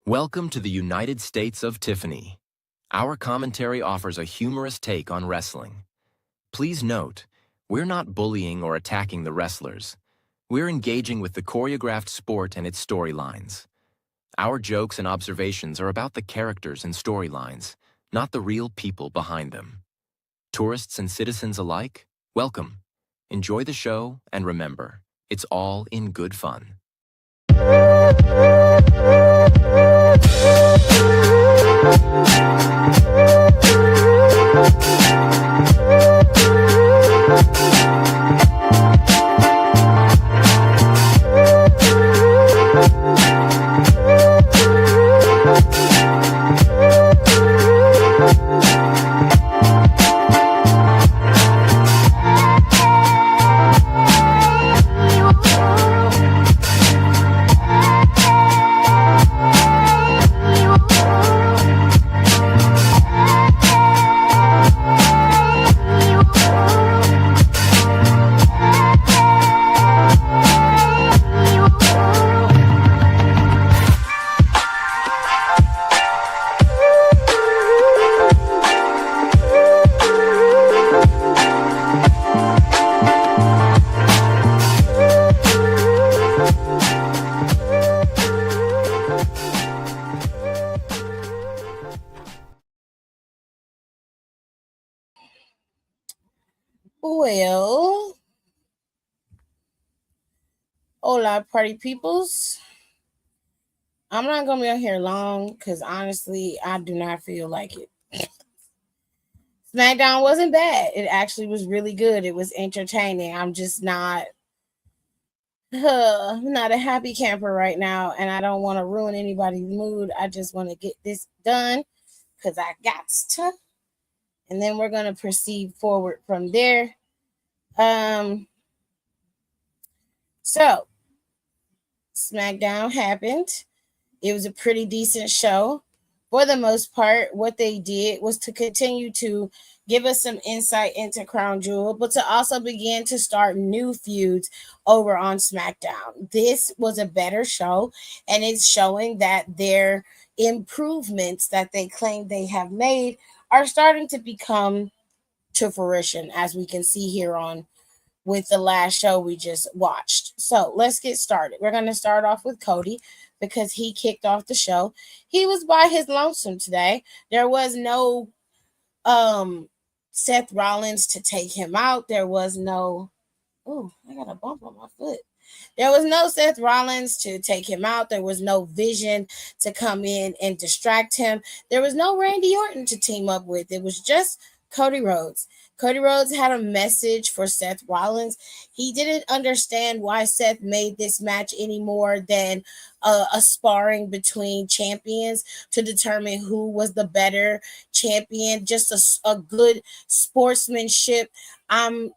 Welcome to the United States of Tiffany. Our commentary offers a humorous take on wrestling. Please note, we're not bullying or attacking the wrestlers. We're engaging with the choreographed sport and its storylines. Our jokes and observations are about the characters and storylines, not the real people behind them. Tourists and citizens alike, welcome. Enjoy the show, and remember, it's all in good fun. Well, hola, party peoples. I'm not going to be on here long because honestly, I do not feel like it. Smackdown wasn't bad. It actually was really good. It was entertaining. I'm just not a happy camper right now, and I don't want to ruin anybody's mood. I just want to get this done because I got to, and then we're going to proceed forward from there. So Smackdown happened. It was a pretty decent show. For the most part, what they did was to continue to give us some insight into Crown Jewel, but to also begin to start new feuds over on SmackDown. This was a better show, and it's showing that their improvements that they claim they have made are starting to become to fruition, as we can see here on with the last show we just watched. So let's get started. We're going to start off with Cody because he kicked off the show. He was by his lonesome today. There was no Seth Rollins to take him out. There was no I got a bump on my foot. There was no Seth Rollins to take him out. There was no Vision to come in and distract him. There was no Randy Orton to team up with. It was just Cody Rhodes. Cody Rhodes had a message for Seth Rollins. He didn't understand why Seth made this match any more than a sparring between champions to determine who was the better champion. Just a good sportsmanship. I'm,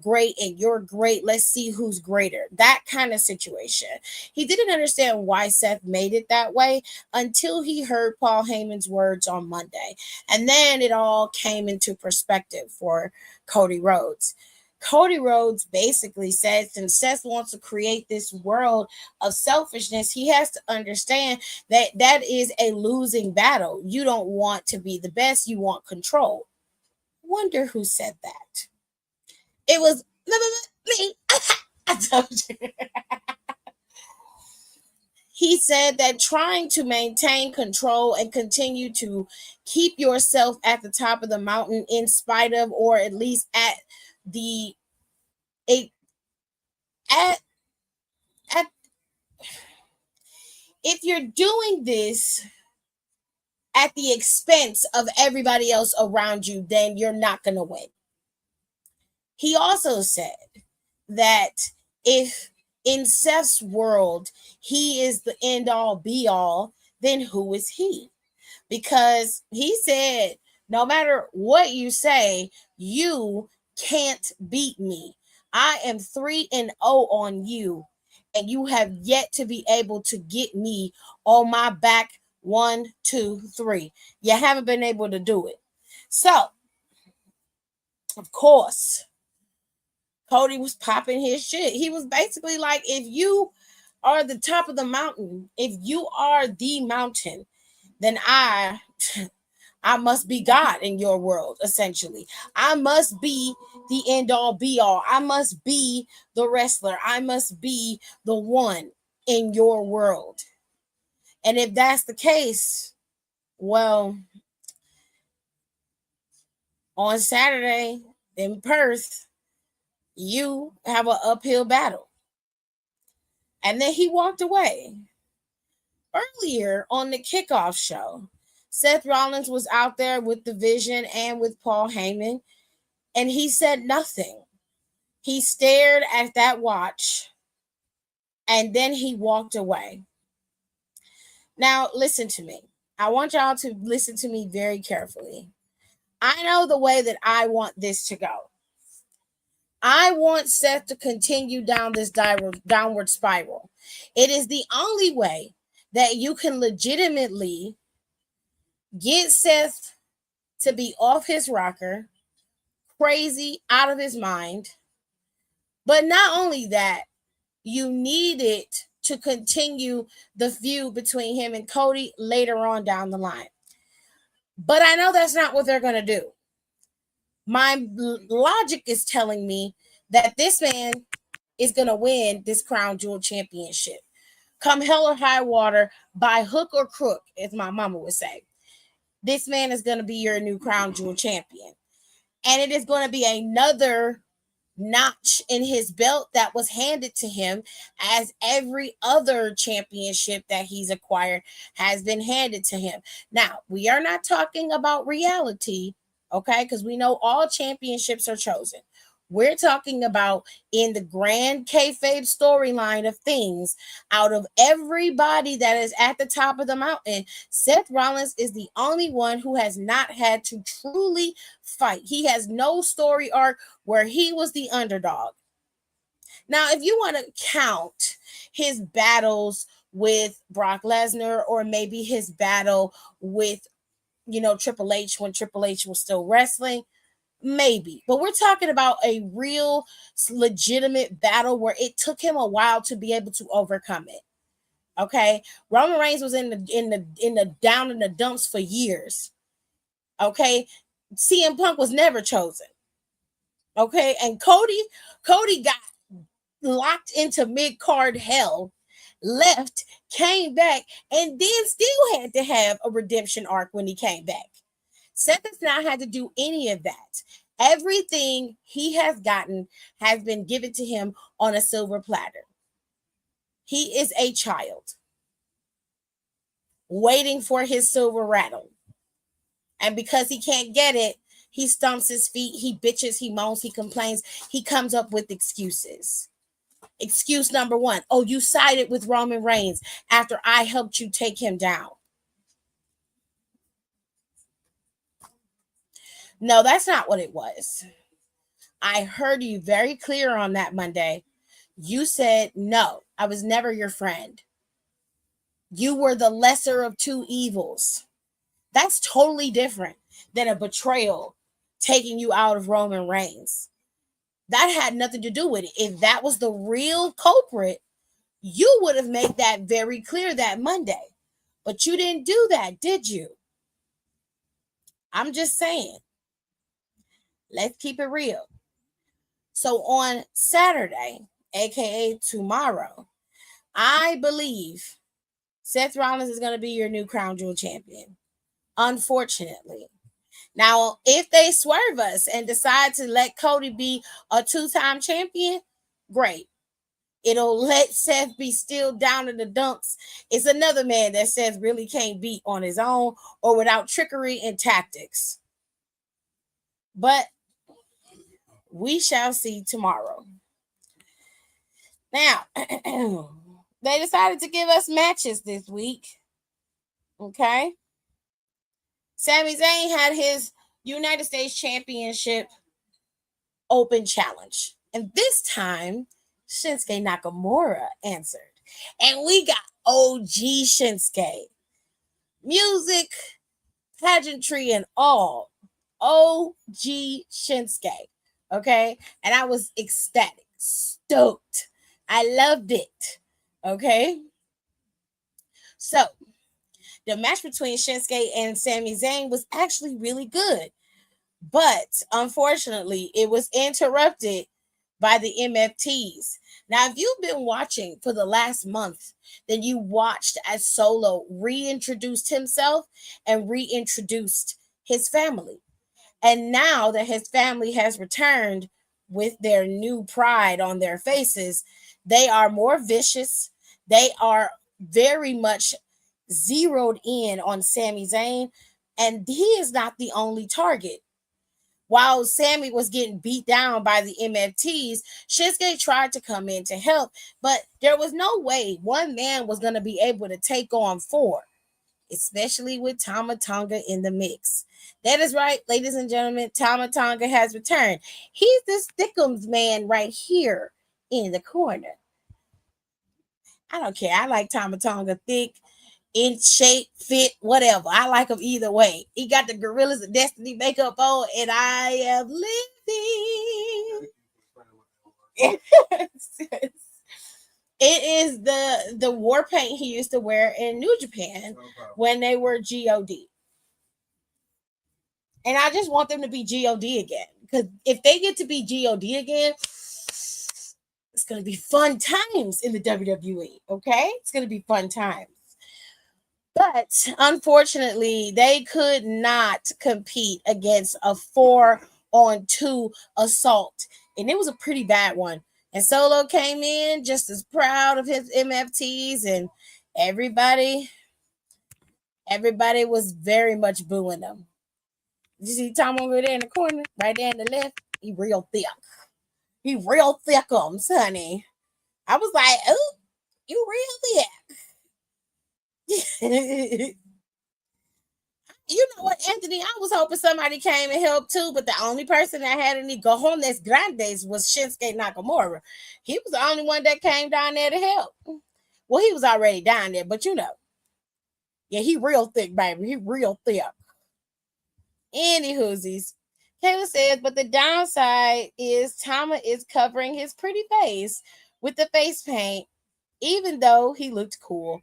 great and you're great. Let's see who's greater. That kind of situation. He didn't understand why Seth made it that way until he heard Paul Heyman's words on Monday. And then it all came into perspective for Cody Rhodes. Cody Rhodes basically said, since Seth wants to create this world of selfishness, he has to understand that that is a losing battle. You don't want to be the best, you want control. Wonder who said that. It was me. I told you. He said that trying to maintain control and continue to keep yourself at the top of the mountain in spite of, or at least at the at if you're doing this at the expense of everybody else around you, then you're not going to win. He also said that if in Seth's world he is the end all be all, then who is he? Because he said, no matter what you say, you can't beat me. I am 3-0 on you, and you have yet to be able to get me on my back 1, 2, 3. You haven't been able to do it. So, of course, Cody was popping his shit. He was basically like, if you are the top of the mountain, if you are the mountain, then I must be God in your world, essentially. I must be the end all be all. I must be the wrestler. I must be the one in your world. And if that's the case, well, on Saturday in Perth, you have an uphill battle. And then he walked away. Earlier on the kickoff show, Seth Rollins was out there with the Vision and with Paul Heyman, and he said nothing. He stared at that watch and then he walked away. Now, listen to me. I want y'all to listen to me very carefully. I know the way that I want this to go. I want Seth to continue down this downward spiral. It is the only way that you can legitimately get Seth to be off his rocker, crazy, out of his mind. But not only that, you need it to continue the feud between him and Cody later on down the line. But I know that's not what they're going to do. My logic is telling me that this man is going to win this Crown Jewel Championship. Come hell or high water, by hook or crook, as my mama would say. This man is going to be your new Crown Jewel Champion. And it is going to be another notch in his belt that was handed to him, as every other championship that he's acquired has been handed to him. Now, we are not talking about reality, okay? Because we know all championships are chosen. We're talking about in the grand kayfabe storyline of things, out of everybody that is at the top of the mountain, Seth Rollins is the only one who has not had to truly fight. He has no story arc where he was the underdog. Now, if you want to count his battles with Brock Lesnar, or maybe his battle with, Triple H when Triple H was still wrestling, maybe. But we're talking about a real legitimate battle where it took him a while to be able to overcome it. Okay? Roman Reigns was in the down in the dumps for years. Okay? CM Punk was never chosen. Okay? And Cody got locked into mid-card hell, left, came back, and then still had to have a redemption arc when he came back. Seth has not had to do any of that. Everything he has gotten has been given to him on a silver platter. He is a child waiting for his silver rattle. And because he can't get it, he stomps his feet, he bitches, he moans, he complains, he comes up with excuses. Excuse number one: oh, you sided with Roman Reigns after I helped you take him down. No, that's not what it was. I heard you very clear on that Monday. You said, no, I was never your friend. You were the lesser of two evils. That's totally different than a betrayal taking you out of Roman Reigns. That had nothing to do with it. If that was the real culprit, you would have made that very clear that Monday. But you didn't do that, did you? I'm just saying. Let's keep it real. So on Saturday, aka tomorrow, I believe Seth Rollins is going to be your new Crown Jewel champion. Unfortunately. Now, if they swerve us and decide to let Cody be a two-time champion, great. It'll let Seth be still down in the dumps. It's another man that Seth really can't beat on his own or without trickery and tactics. But we shall see tomorrow. Now, they decided to give us matches this week. Okay. Sami Zayn had his United States Championship Open Challenge. And this time, Shinsuke Nakamura answered. And we got OG Shinsuke. Music, pageantry, and all. OG Shinsuke. Okay? And I was ecstatic, stoked. I loved it. Okay. So the match between Shinsuke and Sami Zayn was actually really good. But unfortunately, it was interrupted by the MFTs. Now, if you've been watching for the last month, then you watched as Solo reintroduced himself and reintroduced his family. And now that his family has returned with their new pride on their faces, they are more vicious. They are very much zeroed in on Sami Zayn, and he is not the only target. While Sammy was getting beat down by the MFTs, Shinsuke tried to come in to help, but there was no way one man was going to be able to take on four, especially with Tama Tonga in the mix. That is right, ladies and gentlemen, Tama Tonga has returned. He's this Thickums man right here in the corner. I don't care. I like Tama Tonga thick, in shape, fit, whatever. I like him either way. He got the Gorillas of Destiny makeup on, and I am living. It is the war paint he used to wear in New Japan when they were God. And I just want them to be God again. Because if they get to be God again, it's going to be fun times in the WWE. Okay? It's going to be fun times. But unfortunately, they could not compete against a 4-on-2 assault. And it was a pretty bad one. And Solo came in just as proud of his MFTs, and everybody was very much booing them. You see Tom over there in the corner, right there in the left? He real thick. He real thickums, honey. I was like, oh, you real thick. You know what, Anthony? I was hoping somebody came and helped too, but the only person that had any cojones grandes was Shinsuke Nakamura. He was the only one that came down there to help. Well, he was already down there, but yeah, he real thick, baby. He real thick. Any hoosies. Kayla says, but the downside is Tama is covering his pretty face with the face paint, even though he looked cool.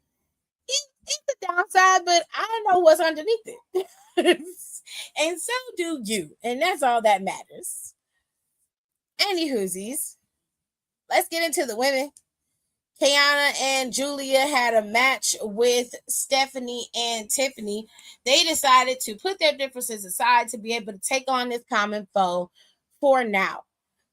It's the downside, but I know what's underneath it. And so do you. And that's all that matters. Any hoosies. Let's get into the women. Kiana and Julia had a match with Stephanie and Tiffany. They decided to put their differences aside to be able to take on this common foe for now.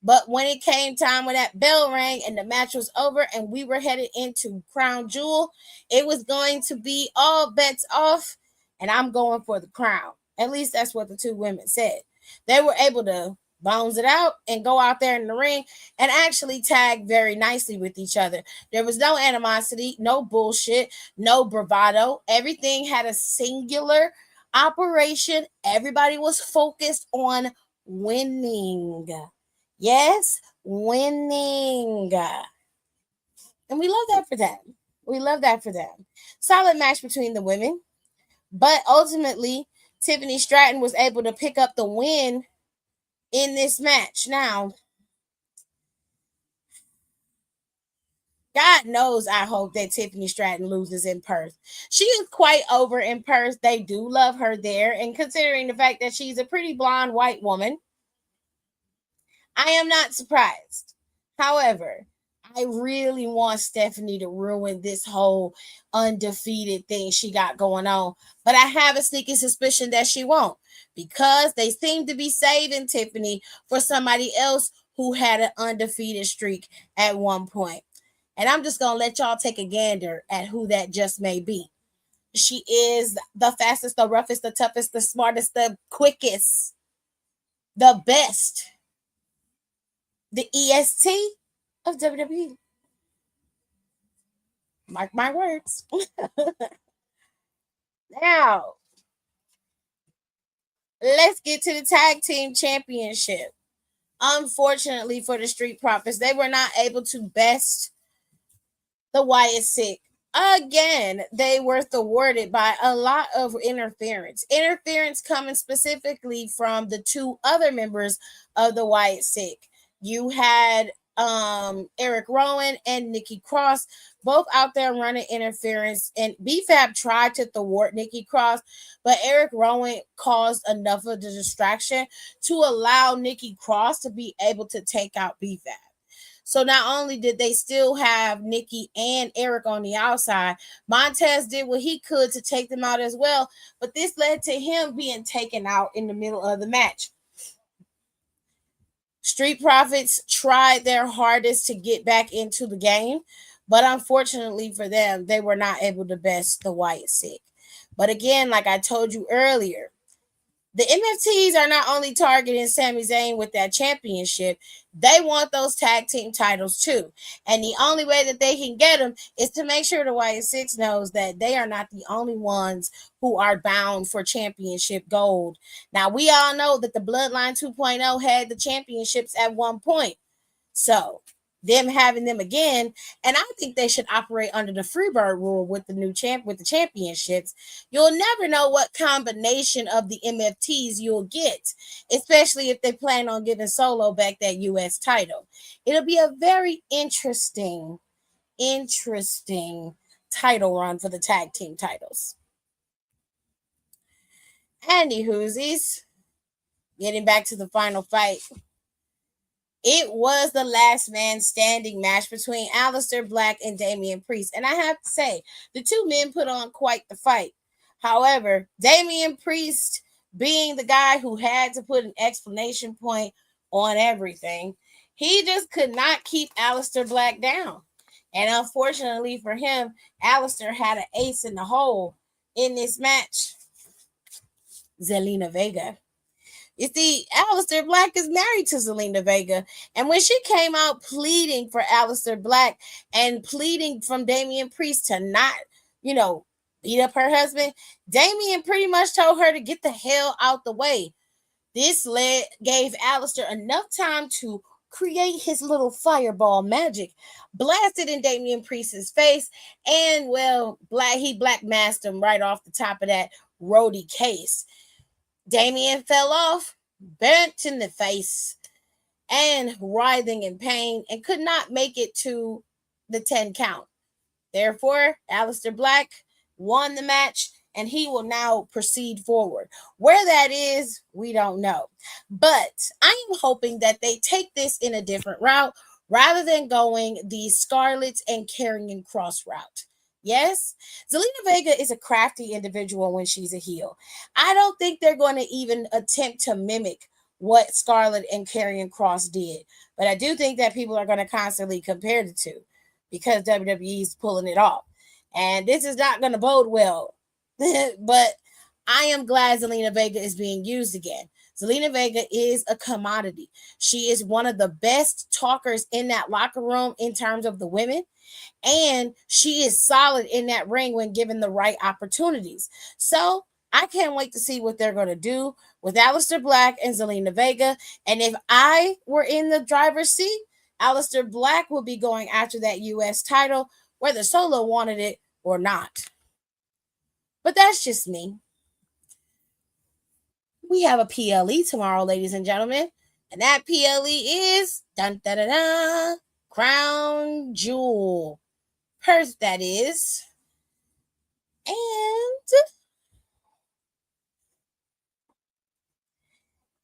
But when it came time when that bell rang and the match was over and we were headed into Crown Jewel, it was going to be all bets off, and I'm going for the crown. At least that's what the two women said. They were able to bones it out and go out there in the ring and actually tag very nicely with each other. There was no animosity, no bullshit, no bravado. Everything had a singular operation. Everybody was focused on winning. Yes, winning. And we love that for them. We love that for them. Solid match between the women. But ultimately, Tiffany Stratton was able to pick up the win in this match. Now, God knows I hope that Tiffany Stratton loses in Perth. She is quite over in Perth. They do love her there. And considering the fact that she's a pretty blonde white woman, I am not surprised. However, I really want Stephanie to ruin this whole undefeated thing she got going on. But I have a sneaky suspicion that she won't, because they seem to be saving Tiffany for somebody else who had an undefeated streak at one point. And I'm just going to let y'all take a gander at who that just may be. She is the fastest, the roughest, the toughest, the smartest, the quickest, the best, the EST of WWE. Mark my words. Now, let's get to the tag team championship. Unfortunately for the Street Profits, they were not able to best the Wyatt Six. Again, they were thwarted by a lot of interference. Interference coming specifically from the two other members of the Wyatt Six. You had Eric Rowan and Nikki Cross, both out there running interference. And BFAB tried to thwart Nikki Cross, but Eric Rowan caused enough of the distraction to allow Nikki Cross to be able to take out BFAB. So not only did they still have Nikki and Eric on the outside, Montez did what he could to take them out as well, but this led to him being taken out in the middle of the match. Street Profits tried their hardest to get back into the game, but unfortunately for them, they were not able to best the Wyatt Six. But again, like I told you earlier, the MFTs are not only targeting Sami Zayn with that championship, they want those tag team titles too. And the only way that they can get them is to make sure the Wyatt Six knows that they are not the only ones who are bound for championship gold. Now, we all know that the Bloodline 2.0 had the championships at one point. So, them having them again, and I think they should operate under the Freebird rule with the new with the championships. You'll never know what combination of the MFTs you'll get, especially if they plan on giving Solo back that US title. It'll be a very interesting title run for the tag team titles. Andy Hoosies, getting back to the final fight. It was the last man standing match between Aleister Black and Damian Priest. And I have to say, the two men put on quite the fight. However, Damian Priest, being the guy who had to put an exclamation point on everything, he just could not keep Aleister Black down. And unfortunately for him, Aleister had an ace in the hole in this match. Zelina Vega. You see, Aleister Black is married to Zelina Vega. And when she came out pleading for Aleister Black and pleading from Damian Priest to not, beat up her husband, Damian pretty much told her to get the hell out the way. This gave Aleister enough time to create his little fireball magic, blasted in Damian Priest's face, and, he black masked him right off the top of that roadie case. Damian fell off, burnt in the face, and writhing in pain, and could not make it to the 10 count. Therefore, Aleister Black won the match, and he will now proceed forward. Where that is, we don't know. But I am hoping that they take this in a different route rather than going the Scarlett and Karrion Kross route. Yes, Zelina Vega is a crafty individual when she's a heel. I don't think they're going to even attempt to mimic what Scarlett and Karrion Kross did. But I do think that people are going to constantly compare the two because WWE is pulling it off. And this is not going to bode well. But I am glad Zelina Vega is being used again. Zelina Vega is a commodity. She is one of the best talkers in that locker room in terms of the women. And she is solid in that ring when given the right opportunities. So I can't wait to see what they're going to do with Aleister Black and Zelina Vega. And if I were in the driver's seat, Aleister Black would be going after that US title, whether Solo wanted it or not. But that's just me. We have a PLE tomorrow, ladies and gentlemen. And that PLE is dun da da da Crown Jewel. Perth, that is. And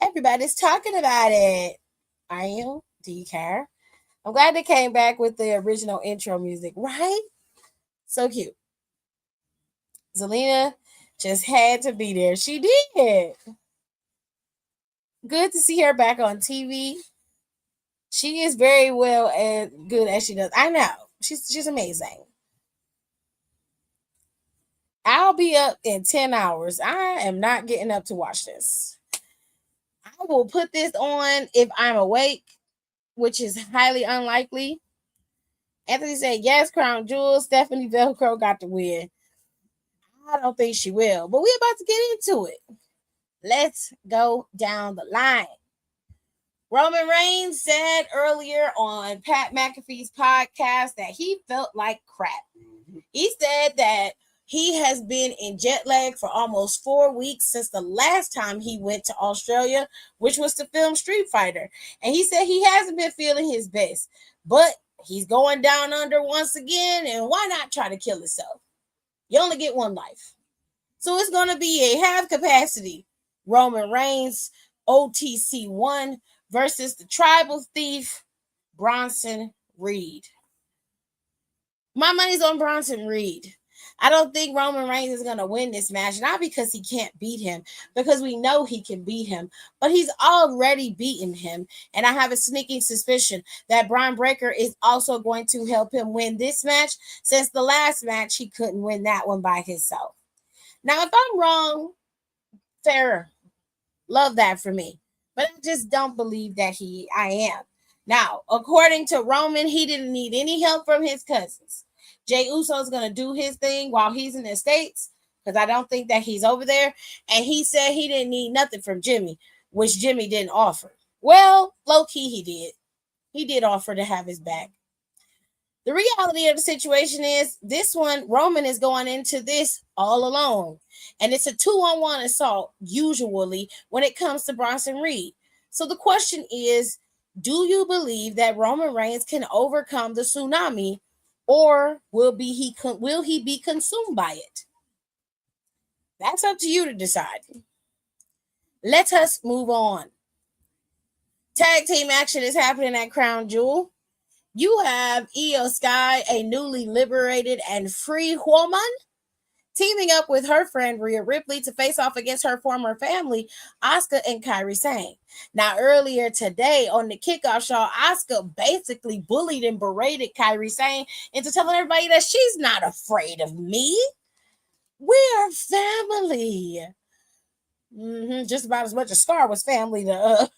everybody's talking about it. Are you? Do you care? I'm glad they came back with the original intro music, right? So cute. Zelina just had to be there. She did. Good to see her back on TV. She is very well and good as she does. I know. She's amazing. I'll be up in 10 hours. I am not getting up to watch this. I will put this on if I'm awake, which is highly unlikely. Anthony said, yes, Crown Jewel. Stephanie Velcro got the win. I don't think she will, but we're about to get into it. Let's go down the line. Roman Reigns said earlier on Pat McAfee's podcast that he felt like crap. He said that He has been in jet lag for almost 4 weeks since the last time he went to Australia, which was to film Street Fighter. And he said he hasn't been feeling his best, but he's going down under once again. And why not try to kill himself? You only get one life. So it's going to be a half capacity Roman Reigns OTC1 versus the tribal thief Bronson Reed. My money's on Bronson Reed. I don't think Roman Reigns is going to win this match, not because he can't beat him, because we know he can beat him, but he's already beaten him. And I have a sneaking suspicion that Braun Breaker is also going to help him win this match, since the last match he couldn't win that one by himself. Now, if I'm wrong, fair. Love that for me. But I just don't believe that I am. Now, according to Roman, he didn't need any help from his cousins. Jey Uso is going to do his thing while he's in the States, because I don't think that he's over there. And he said he didn't need nothing from Jimmy, which Jimmy didn't offer. Well, low-key he did. He did offer to have his back. The reality of the situation is this one, Roman is going into this all alone. And it's a 2-on-1 assault, usually, when it comes to Bronson Reed. So the question is, do you believe that Roman Reigns can overcome the tsunami, or will he be consumed by it? That's up to you to decide. Let us move on. Tag team action is happening at Crown Jewel. You have Io Sky, a newly liberated and free woman, teaming up with her friend Rhea Ripley to face off against her former family, Asuka and Kairi Sane. Now, earlier today on the kickoff show, Asuka basically bullied and berated Kairi Sane into telling everybody that she's not afraid of me. We're family. Just about as much as Scar was family to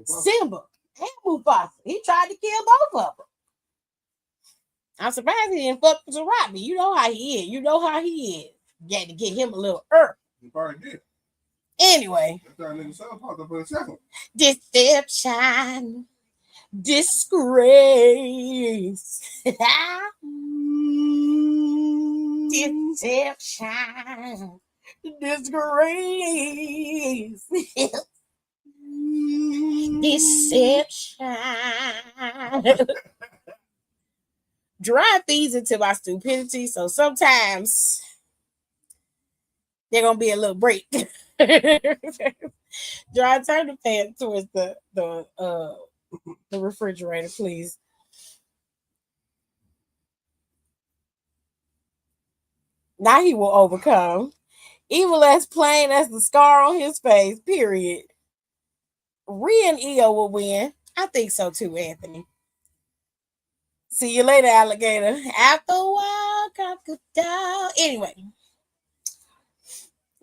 Simba and Mufasa. He tried to kill both of them. I'm surprised he didn't fuck with Robbie. You know how he is. You had to get him a little earth. He probably did. Anyway. Deception. Disgrace. Deception. Disgrace. Deception. Drive these into my stupidity, so sometimes they're gonna be a little break. Drive, turn the fan towards the refrigerator, please. Now he will overcome. Evil as plain as the scar on his face, period. Rhea and Io will win. I think so too, Anthony. See you later, alligator. After a while, crocodile. Anyway,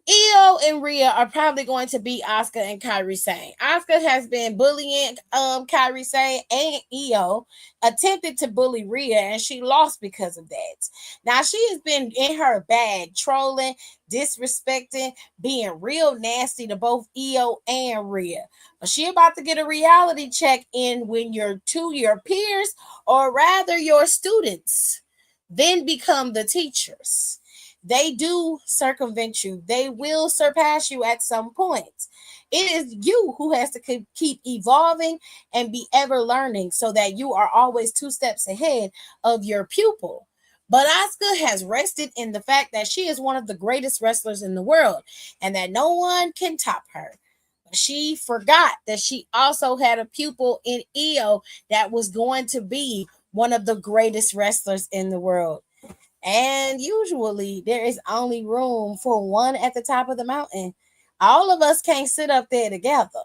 Io and Rhea are probably going to beat Asuka and Kairi Sane. Asuka has been bullying Kairi Sane, and Io attempted to bully Rhea, and she lost because of that. Now, she has been in her bag, trolling, disrespecting, being real nasty to both Io and Rhea. But she about to get a reality check in when your peers, or rather your students, then become the teachers. They do circumvent you. They will surpass you at some point. It is you who has to keep evolving and be ever learning, so that you are always 2 steps ahead of your pupil. But Asuka has rested in the fact that she is one of the greatest wrestlers in the world, and that no one can top her. She forgot that she also had a pupil in Io that was going to be one of the greatest wrestlers in the world. And usually there is only room for one at the top of the mountain. All of us can't sit up there together.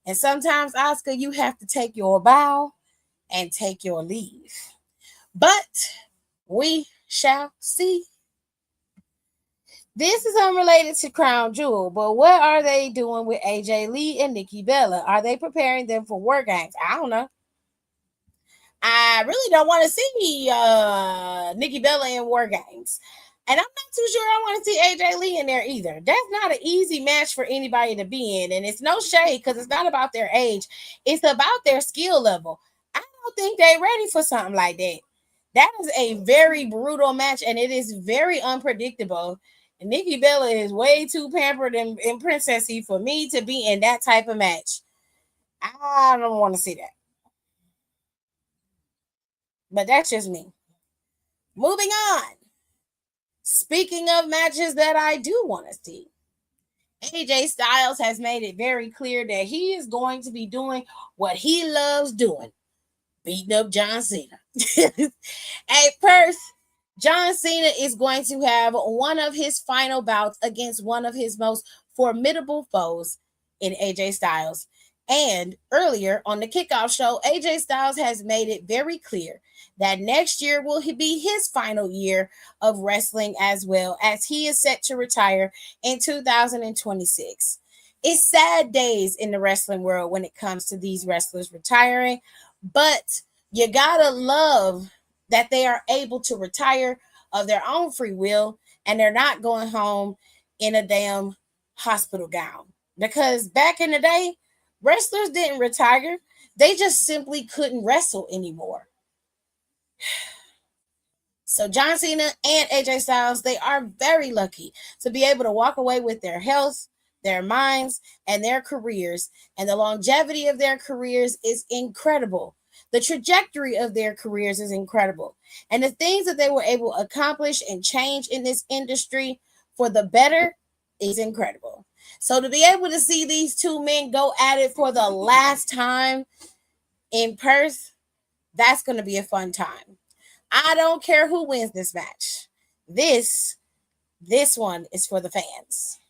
And sometimes, Asuka, you have to take your bow and take your leave. But we shall see. This is unrelated to Crown Jewel, but what are they doing with AJ Lee and Nikki Bella? Are they preparing them for War Games? I don't know. I really don't want to see Nikki Bella in War Games. And I'm not too sure I want to see AJ Lee in there either. That's not an easy match for anybody to be in. And it's no shade, because it's not about their age. It's about their skill level. I don't think they're ready for something like that. That is a very brutal match, and it is very unpredictable. And Nikki Bella is way too pampered and princessy for me to be in that type of match. I don't want to see that. But that's just me. Moving on. Speaking of matches that I do want to see, AJ Styles has made it very clear that he is going to be doing what he loves doing, beating up John Cena. At first, John Cena is going to have one of his final bouts against one of his most formidable foes in AJ Styles. And earlier on the kickoff show, AJ Styles has made it very clear that next year will be his final year of wrestling, as well as he is set to retire in 2026. It's sad days in the wrestling world when it comes to these wrestlers retiring, but you gotta love that they are able to retire of their own free will and they're not going home in a damn hospital gown. Because back in the day, wrestlers didn't retire, they just simply couldn't wrestle anymore. So John Cena and AJ Styles, they are very lucky to be able to walk away with their health, their minds, and their careers. And the longevity of their careers is incredible. The trajectory of their careers is incredible. And the things that they were able to accomplish and change in this industry for the better is incredible. So to be able to see these two men go at it for the last time in Perth, that's going to be a fun time. I don't care who wins this match. This one is for the fans.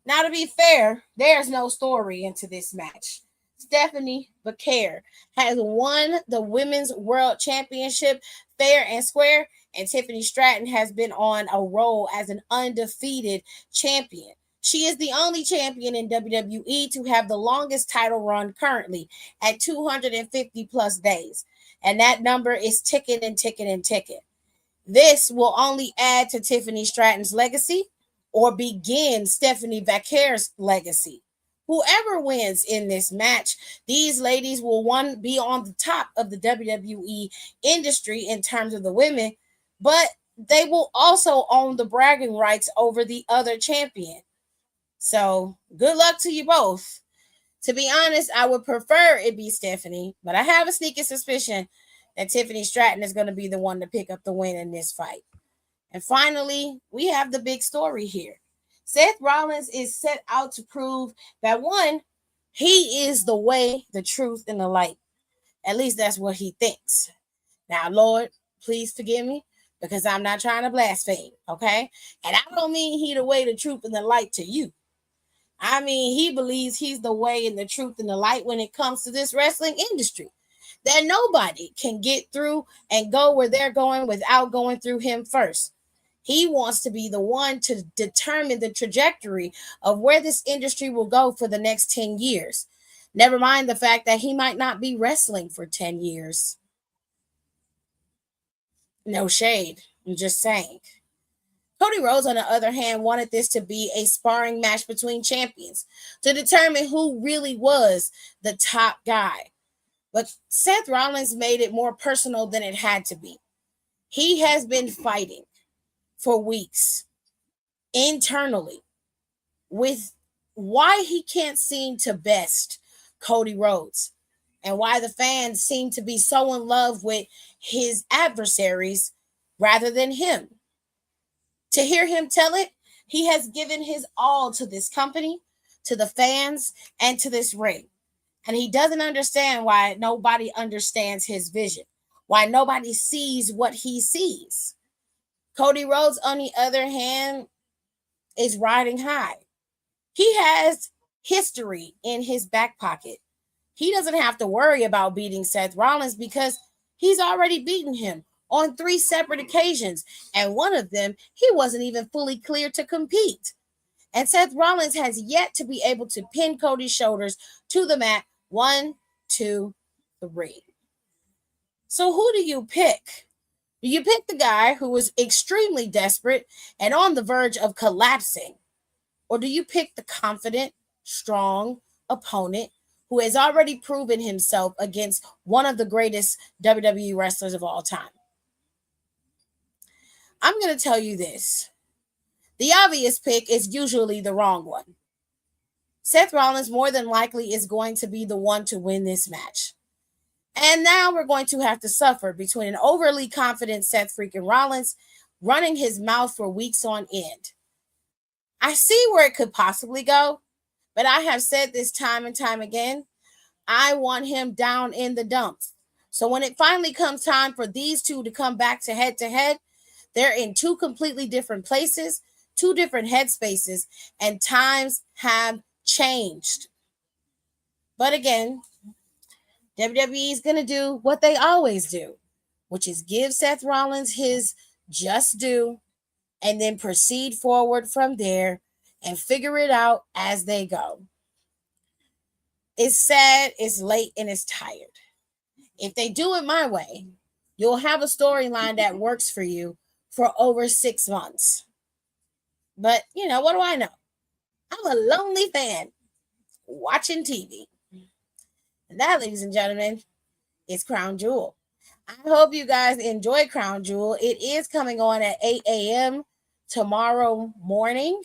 Now, to be fair, there's no story into this match. Stephanie Becker has won the Women's World Championship fair and square, and Tiffany Stratton has been on a roll as an undefeated champion. She is the only champion in WWE to have the longest title run currently at 250 plus days. And that number is ticking and ticking and ticking. This will only add to Tiffany Stratton's legacy or begin Stephanie Becker's legacy. Whoever wins in this match, these ladies will be on the top of the WWE industry in terms of the women, but they will also own the bragging rights over the other champion. So good luck to you both. To be honest, I would prefer it be Stephanie, but I have a sneaky suspicion that Tiffany Stratton is going to be the one to pick up the win in this fight. And finally, we have the big story here. Seth Rollins is set out to prove that one, he is the way, the truth, and the light. At least that's what he thinks. Now, Lord, please forgive me because I'm not trying to blaspheme, okay? And I don't mean he the way, the truth, and the light to you. I mean, he believes he's the way and the truth and the light when it comes to this wrestling industry. That nobody can get through and go where they're going without going through him first. He wants to be the one to determine the trajectory of where this industry will go for the next 10 years. Never mind the fact that he might not be wrestling for 10 years. No shade. I'm just saying. Cody Rhodes, on the other hand, wanted this to be a sparring match between champions to determine who really was the top guy. But Seth Rollins made it more personal than it had to be. He has been fighting for weeks internally with why he can't seem to best Cody Rhodes and why the fans seem to be so in love with his adversaries rather than him. To hear him tell it, he has given his all to this company, to the fans, and to this ring. And he doesn't understand why nobody understands his vision, why nobody sees what he sees. Cody Rhodes, on the other hand, is riding high. He has history in his back pocket. He doesn't have to worry about beating Seth Rollins because he's already beaten him on 3 separate occasions. And one of them, he wasn't even fully clear to compete. And Seth Rollins has yet to be able to pin Cody's shoulders to the mat. 1, 2, 3. So who do you pick? Do you pick the guy who is extremely desperate and on the verge of collapsing? Or do you pick the confident, strong opponent who has already proven himself against one of the greatest WWE wrestlers of all time. I'm going to tell you this. The obvious pick is usually the wrong one. Seth Rollins more than likely is going to be the one to win this match. And now we're going to have to suffer between an overly confident Seth freaking Rollins running his mouth for weeks on end. I see where it could possibly go, but I have said this time and time again. I want him down in the dumps. So when it finally comes time for these two to come back to head, they're in two completely different places, two different headspaces, and times have changed. But again, WWE is going to do what they always do, which is give Seth Rollins his just due and then proceed forward from there and figure it out as they go. It's sad, it's late, and it's tired. If they do it my way, you'll have a storyline that works for you for over 6 months. But, what do I know? I'm a lonely fan watching TV. And that, ladies and gentlemen, is Crown Jewel. I hope you guys enjoy Crown Jewel. It is coming on at 8 a.m. tomorrow morning.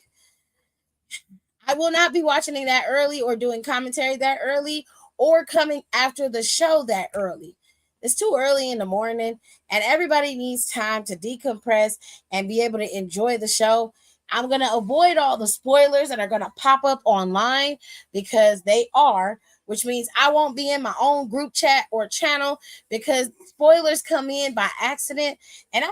I will not be watching it that early or doing commentary that early or coming after the show that early. It's too early in the morning, and everybody needs time to decompress and be able to enjoy the show. I'm going to avoid all the spoilers that are going to pop up online because they are, which means I won't be in my own group chat or channel because spoilers come in by accident, and I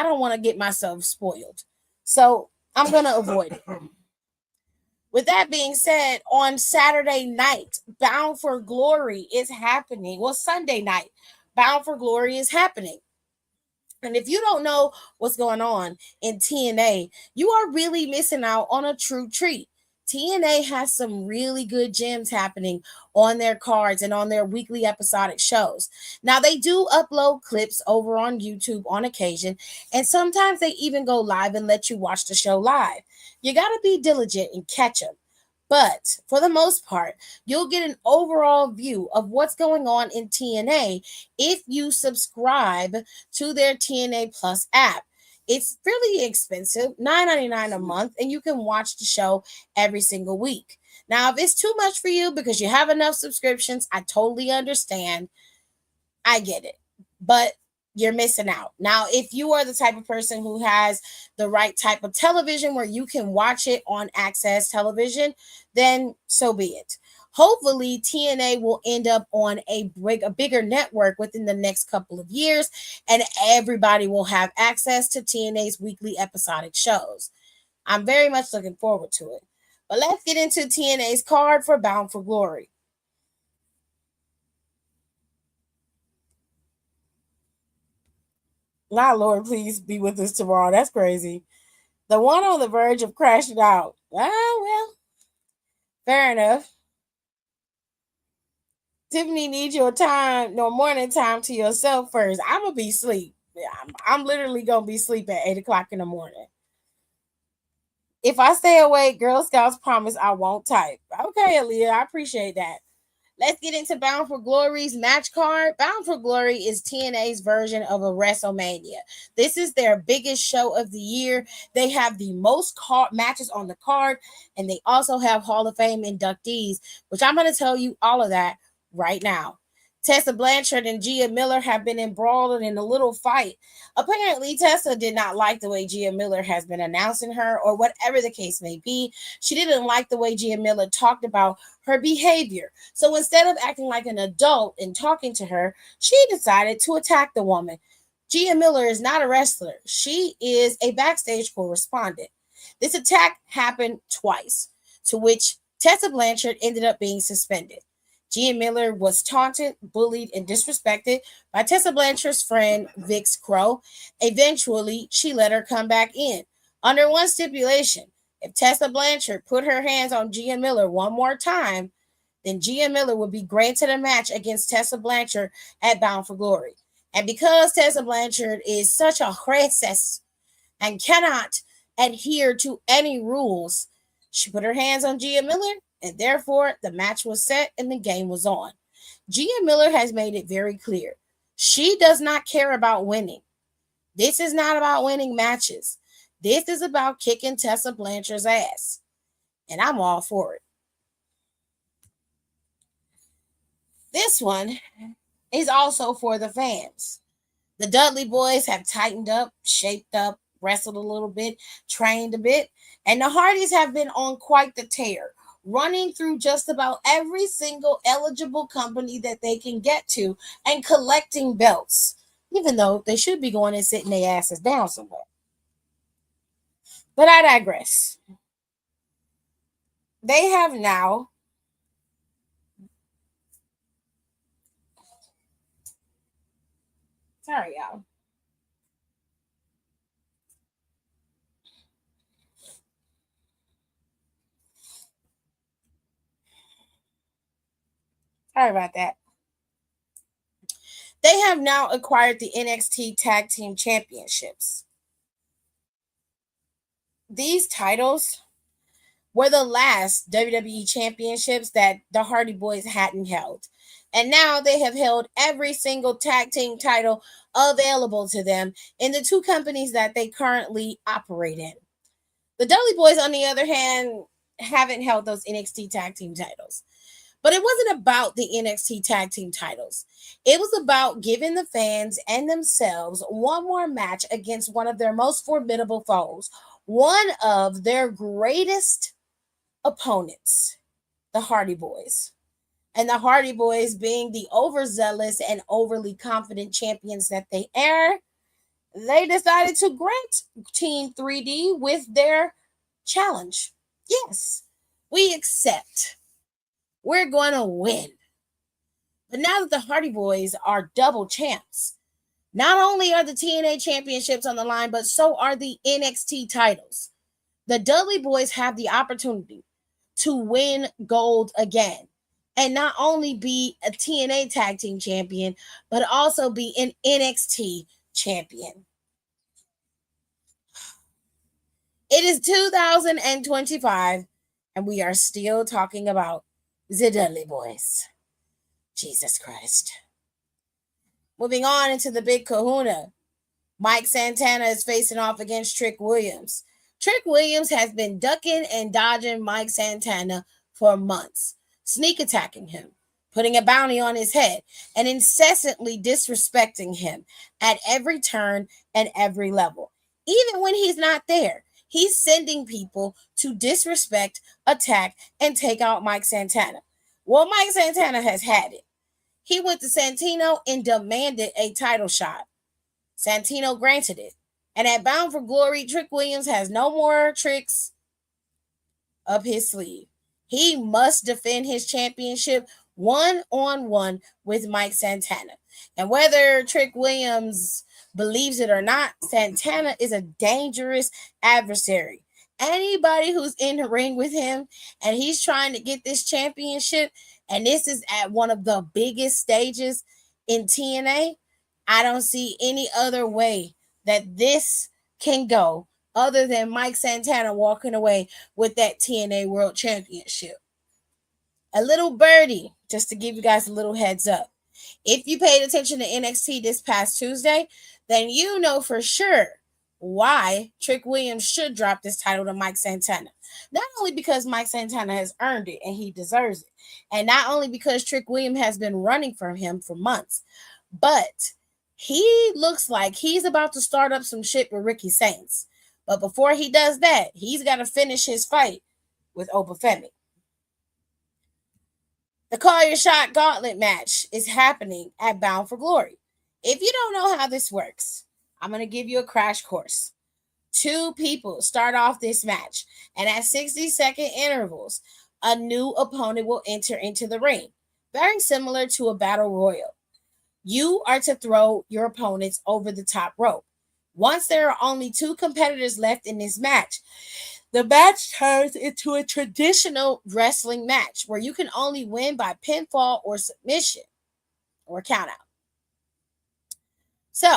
don't want to get myself spoiled. So I'm going to avoid it. With that being said, on Saturday night, Bound for Glory is happening. Well, Sunday night, Bound for Glory is happening. And if you don't know what's going on in TNA, you are really missing out on a true treat. TNA has some really good gems happening on their cards and on their weekly episodic shows. Now, they do upload clips over on YouTube on occasion, and sometimes they even go live and let you watch the show live. You got to be diligent and catch them. But for the most part, you'll get an overall view of what's going on in TNA if you subscribe to their TNA Plus app. It's really expensive, $9.99 a month, and you can watch the show every single week. Now, if it's too much for you because you have enough subscriptions, I totally understand. I get it. But you're missing out. Now, if you are the type of person who has the right type of television where you can watch it on Access Television, then so be it. Hopefully, TNA will end up on a bigger network within the next couple of years, and everybody will have access to TNA's weekly episodic shows. I'm very much looking forward to it. But let's get into TNA's card for Bound for Glory. Lord, please be with us tomorrow. That's crazy. The one on the verge of crashing out. Well, fair enough. Tiffany needs your time, no morning time to yourself first. I'm going to be asleep. I'm literally going to be asleep at 8 o'clock in the morning. If I stay awake, Girl Scouts promise I won't type. Okay, Aaliyah, I appreciate that. Let's get into Bound for Glory's match card. Bound for Glory is TNA's version of a WrestleMania. This is their biggest show of the year. They have the most matches on the card, and they also have Hall of Fame inductees, which I'm going to tell you all of that right now. Tessa Blanchard and Gia Miller have been embroiled in a little fight. Apparently, Tessa did not like the way Gia Miller has been announcing her, or whatever the case may be. She didn't like the way Gia Miller talked about her behavior. So instead of acting like an adult and talking to her, she decided to attack the woman. Gia Miller is not a wrestler. She is a backstage correspondent. This attack happened twice, to which Tessa Blanchard ended up being suspended. Gia Miller was taunted, bullied, and disrespected by Tessa Blanchard's friend, Vix Crow. Eventually, she let her come back in, under one stipulation. If Tessa Blanchard put her hands on Gia Miller one more time, then Gia Miller would be granted a match against Tessa Blanchard at Bound for Glory. And because Tessa Blanchard is such a princess and cannot adhere to any rules, she put her hands on Gia Miller And therefore, the match was set and the game was on. Gia Miller has made it very clear. She does not care about winning. This is not about winning matches. This is about kicking Tessa Blanchard's ass. And I'm all for it. This one is also for the fans. The Dudley boys have tightened up, shaped up, wrestled a little bit, trained a bit, and the Hardys have been on quite the tear, running through just about every single eligible company that they can get to and collecting belts, even though they should be going and sitting their asses down somewhere. But I digress. They have now sorry, y'all. Sorry about that. They have now acquired the NXT Tag Team Championships. These titles were the last WWE championships that the Hardy Boys hadn't held. And now they have held every single tag team title available to them in the two companies that they currently operate in. The Dudley Boys, on the other hand, haven't held those NXT tag team titles. But it wasn't about the NXT tag team titles. It was about giving the fans and themselves one more match against one of their most formidable foes, one of their greatest opponents, the Hardy Boys. And the Hardy Boys, being the overzealous and overly confident champions that they are, they decided to grant Team 3D with their challenge. Yes, we accept. We're going to win. But now that the Hardy Boys are double champs, not only are the TNA championships on the line, but so are the NXT titles. The Dudley Boys have the opportunity to win gold again and not only be a TNA tag team champion, but also be an NXT champion. It is 2025, and we are still talking about the Dudley Boys. Jesus Christ. Moving on into the big kahuna. Mike Santana is facing off against Trick Williams. Trick Williams has been ducking and dodging Mike Santana for months, sneak attacking him, putting a bounty on his head, and incessantly disrespecting him at every turn and every level. Even when he's not there, he's sending people to disrespect, attack, and take out Mike Santana. Well, Mike Santana has had it. He went to Santino and demanded a title shot. Santino granted it. And at Bound for Glory, Trick Williams has no more tricks up his sleeve. He must defend his championship one-on-one with Mike Santana. And whether Trick Williams believes it or not, Santana is a dangerous adversary. Anybody who's in the ring with him and he's trying to get this championship, and this is at one of the biggest stages in TNA, I don't see any other way that this can go other than Mike Santana walking away with that TNA World Championship. A little birdie, just to give you guys a little heads up. If you paid attention to NXT this past Tuesday, then you know for sure why Trick Williams should drop this title to Mike Santana. Not only because Mike Santana has earned it and he deserves it, and not only because Trick Williams has been running from him for months, but he looks like he's about to start up some shit with Ricky Saints. But before he does that, he's got to finish his fight with Obafemi. The Call Your Shot Gauntlet match is happening at Bound for Glory. If you don't know how this works, I'm going to give you a crash course. Two people start off this match, and at 60-second intervals, a new opponent will enter into the ring, very similar to a battle royal. You are to throw your opponents over the top rope. Once there are only two competitors left in this match, the match turns into a traditional wrestling match where you can only win by pinfall or submission or countout. So,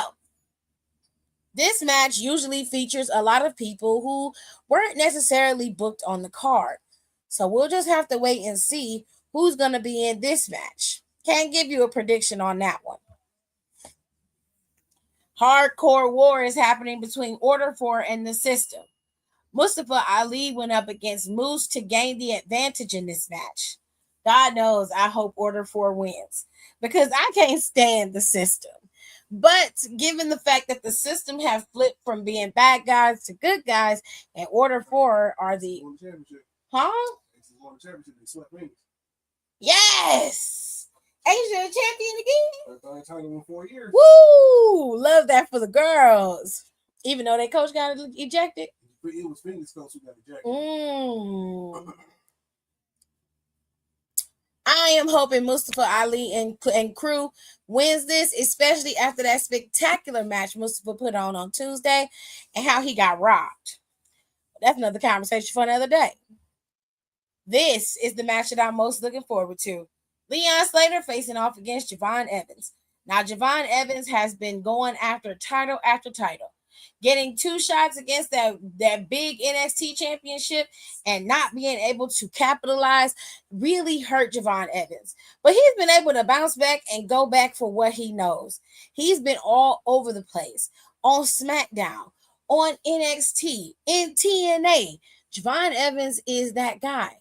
this match usually features a lot of people who weren't necessarily booked on the card. So we'll just have to wait and see who's going to be in this match. Can't give you a prediction on that one. Hardcore war is happening between Order 4 and the System. Mustafa Ali went up against Moose to gain the advantage in this match. God knows I hope Order 4 wins because I can't stand the System. But given the fact that the System have flipped from being bad guys to good guys, and Order 4 are the... Huh? Yes! Asia champion again? Third title in 4 years. Woo! Love that for the girls. Even though their coach got ejected. It was Phoenix coach who got ejected. I am hoping Mustafa Ali and crew wins this, especially after that spectacular match Mustafa put on Tuesday and how he got robbed. That's another conversation for another day. This is the match that I'm most looking forward to. Leon Slater facing off against Javon Evans. Now, Javon Evans has been going after title, getting 2 shots against that big NXT championship and not being able to capitalize really hurt Javon Evans. But he's been able to bounce back and go back for what he knows. He's been all over the place on Smackdown, on NXT, in TNA. Javon Evans is that guy.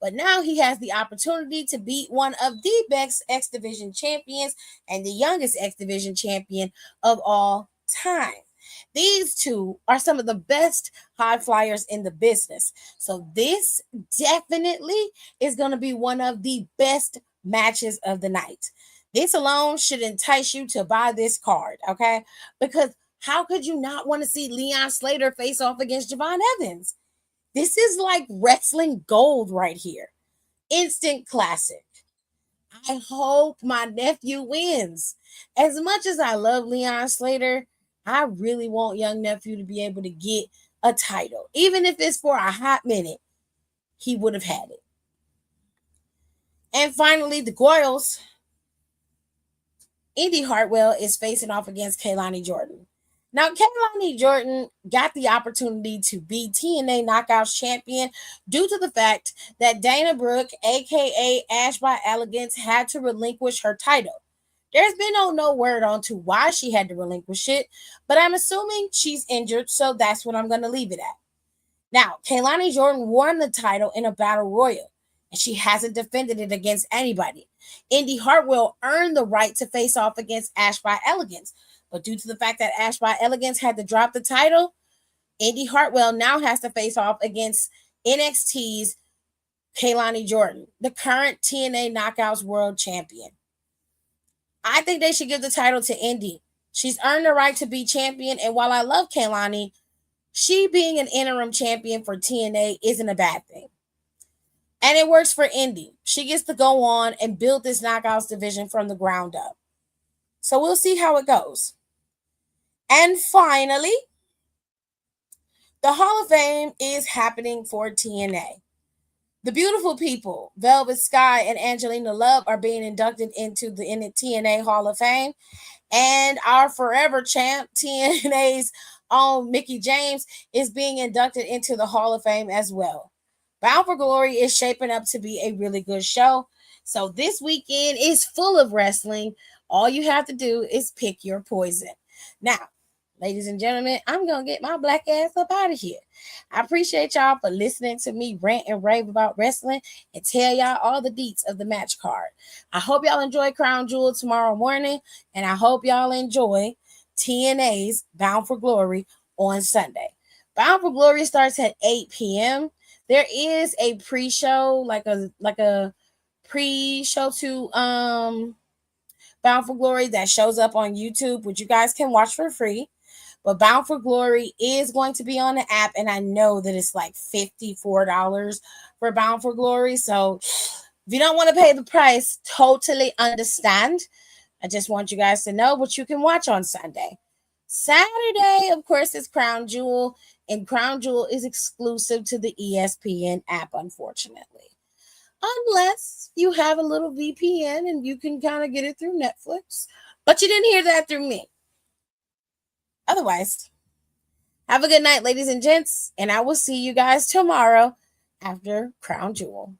But now he has the opportunity to beat one of the best X Division champions and the youngest X Division champion of all time. These two are some of the best high flyers in the business. So this definitely is going to be one of the best matches of the night. This alone should entice you to buy this card, okay? Because how could you not want to see Leon Slater face off against Javon Evans? This is like wrestling gold right here. Instant classic. I hope my nephew wins. As much as I love Leon Slater, I really want young nephew to be able to get a title. Even if it's for a hot minute, he would have had it. And finally, the Goyles. Indy Hartwell is facing off against Kaylani Jordan. Now, Kaylani Jordan got the opportunity to be TNA Knockouts champion due to the fact that Dana Brooke, a.k.a. Ash by Elegance, had to relinquish her title. There's been no word on to why she had to relinquish it, but I'm assuming she's injured, so that's what I'm going to leave it at. Now, Kaylani Jordan won the title in a battle royal, and she hasn't defended it against anybody. Indy Hartwell earned the right to face off against Ash by Elegance, but due to the fact that Ash by Elegance had to drop the title, Indy Hartwell now has to face off against NXT's Kaylani Jordan, the current TNA Knockouts World Champion. I think they should give the title to Indy. She's earned the right to be champion, and while I love Kaylani, she being an interim champion for TNA isn't a bad thing. And it works for Indy. She gets to go on and build this Knockouts division from the ground up. So we'll see how it goes. And finally, the Hall of Fame is happening for TNA. The beautiful people, Velvet Sky and Angelina Love, are being inducted into the TNA Hall of Fame. And our forever champ, TNA's own Mickie James, is being inducted into the Hall of Fame as well. Bound for Glory is shaping up to be a really good show. So this weekend is full of wrestling. All you have to do is pick your poison. Now, ladies and gentlemen, I'm going to get my black ass up out of here. I appreciate y'all for listening to me rant and rave about wrestling and tell y'all all the deets of the match card. I hope y'all enjoy Crown Jewel tomorrow morning, and I hope y'all enjoy TNA's Bound for Glory on Sunday. Bound for Glory starts at 8 p.m. There is a pre-show, like a pre-show to Bound for Glory that shows up on YouTube, which you guys can watch for free. But Bound for Glory is going to be on the app, and I know that it's like $54 for Bound for Glory. So if you don't want to pay the price, totally understand. I just want you guys to know what you can watch on Sunday. Saturday, of course, is Crown Jewel, and Crown Jewel is exclusive to the ESPN app, unfortunately. Unless you have a little VPN and you can kind of get it through Netflix. But you didn't hear that through me. Otherwise, have a good night, ladies and gents, and I will see you guys tomorrow after Crown Jewel.